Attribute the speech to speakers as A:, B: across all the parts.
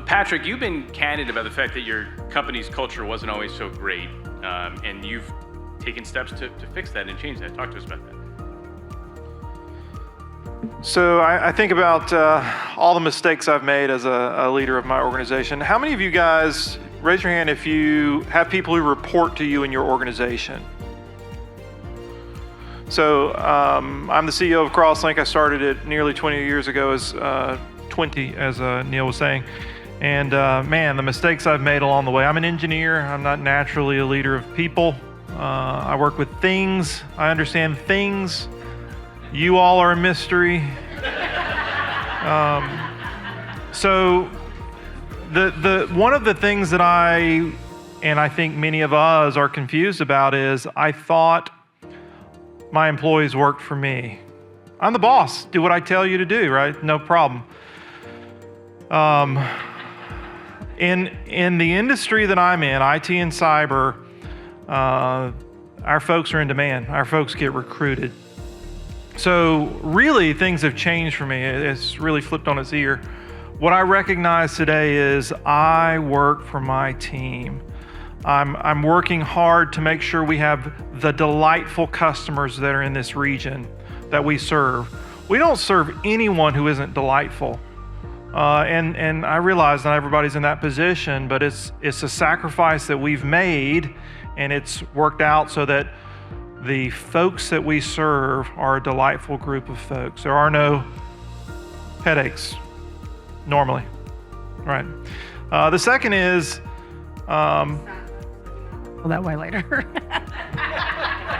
A: Patrick, you've been candid about the fact that your company's culture wasn't always so great, and you've taken steps to fix that and change that. Talk to us about that.
B: So I think about all the mistakes I've made as a leader of my organization. How many of you guys, raise your hand if you have people who report to you in your organization? So I'm the CEO of CrossLink. I started it nearly 20 years ago, as Neil was saying. And man, the mistakes I've made along the way. I'm an engineer. I'm not naturally a leader of people. I work with things. I understand things. You all are a mystery. So the one of the things that I think many of us are confused about is I thought my employees worked for me. I'm the boss. Do what I tell you to do, right? No problem. In the industry that I'm in, IT and cyber, our folks are in demand. Our folks get recruited. So really, things have changed for me. It's really flipped on its ear. What I recognize today is I work for my team. I'm working hard to make sure we have the delightful customers that are in this region that we serve. We don't serve anyone who isn't delightful. And I realize not everybody's in that position, but it's a sacrifice that we've made, and it's worked out so that the folks that we serve are a delightful group of folks. There are no headaches normally, right? The second is,
C: Well, that way later.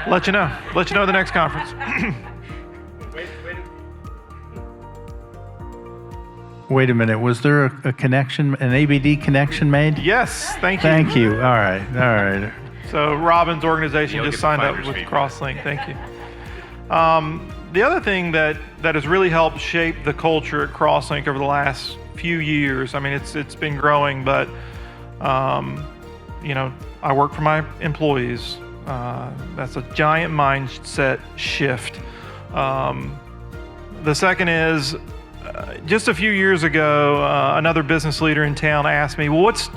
B: let you know the next conference.
D: Wait a minute, was there a connection, an ABD connection made?
B: Yes, thank you.
D: Thank you, all right.
B: So Robin's organization
A: You'll
B: just
A: get the
B: signed up
A: finder's
B: with
A: fee.
B: CrossLink, thank you. The other thing that has really helped shape the culture at CrossLink over the last few years, I mean, it's been growing, but I work for my employees. That's a giant mindset shift. The second is, just a few years ago, another business leader in town asked me, well, what's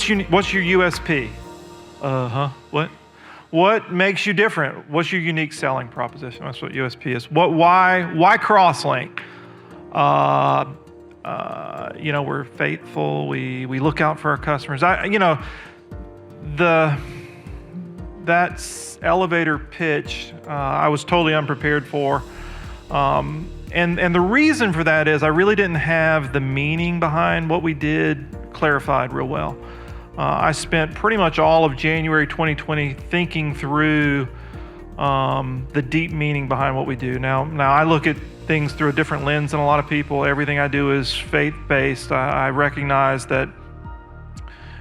B: your USP? What makes you different? What's your unique selling proposition? That's what USP is. Why CrossLink? We're faithful. We look out for our customers. That elevator pitch, I was totally unprepared for. And the reason for that is I really didn't have the meaning behind what we did clarified real well. I spent pretty much all of January 2020 thinking through the deep meaning behind what we do. Now I look at things through a different lens than a lot of people. Everything I do is faith-based. I recognize that,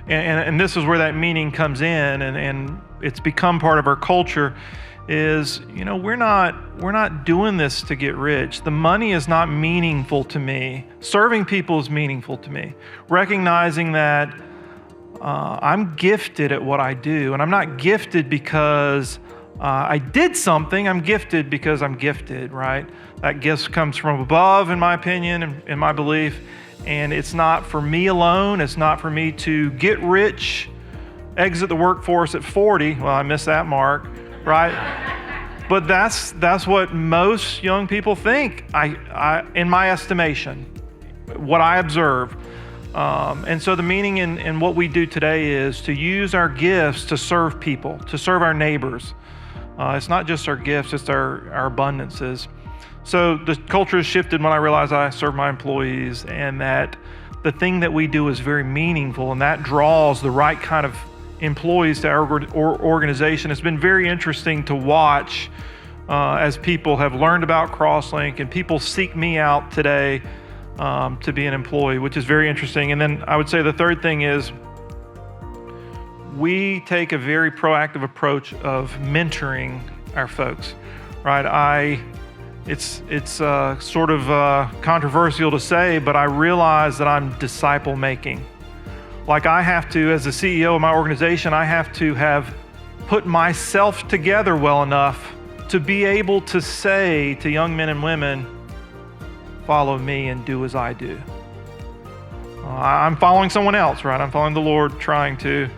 B: and this is where that meaning comes in, and it's become part of our culture. Is we're not doing this to get rich. The money is not meaningful to me. Serving people is meaningful to me. Recognizing that I'm gifted at what I do, and I'm not gifted because I did something. I'm gifted because I'm gifted, right? That gift comes from above, in my opinion, and in my belief, and it's not for me alone. It's not for me to get rich, exit the workforce at 40. Well, I missed that mark. Right? But that's what most young people think, I in my estimation, what I observe. And so the meaning in what we do today is to use our gifts to serve people, to serve our neighbors. It's not just our gifts, it's our abundances. So the culture has shifted when I realized I serve my employees, and that the thing that we do is very meaningful, and that draws the right kind of employees to our organization. It's been very interesting to watch as people have learned about CrossLink, and people seek me out today to be an employee, which is very interesting. And then I would say the third thing is we take a very proactive approach of mentoring our folks, right? It's sort of controversial to say, but I realize that I'm disciple making. Like I have to, as the CEO of my organization, I have to have put myself together well enough to be able to say to young men and women, follow me and do as I do. I'm following someone else, right? I'm following the Lord, trying to.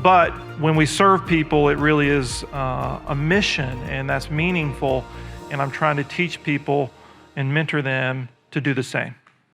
B: But when we serve people, it really is a mission, and that's meaningful. And I'm trying to teach people and mentor them to do the same.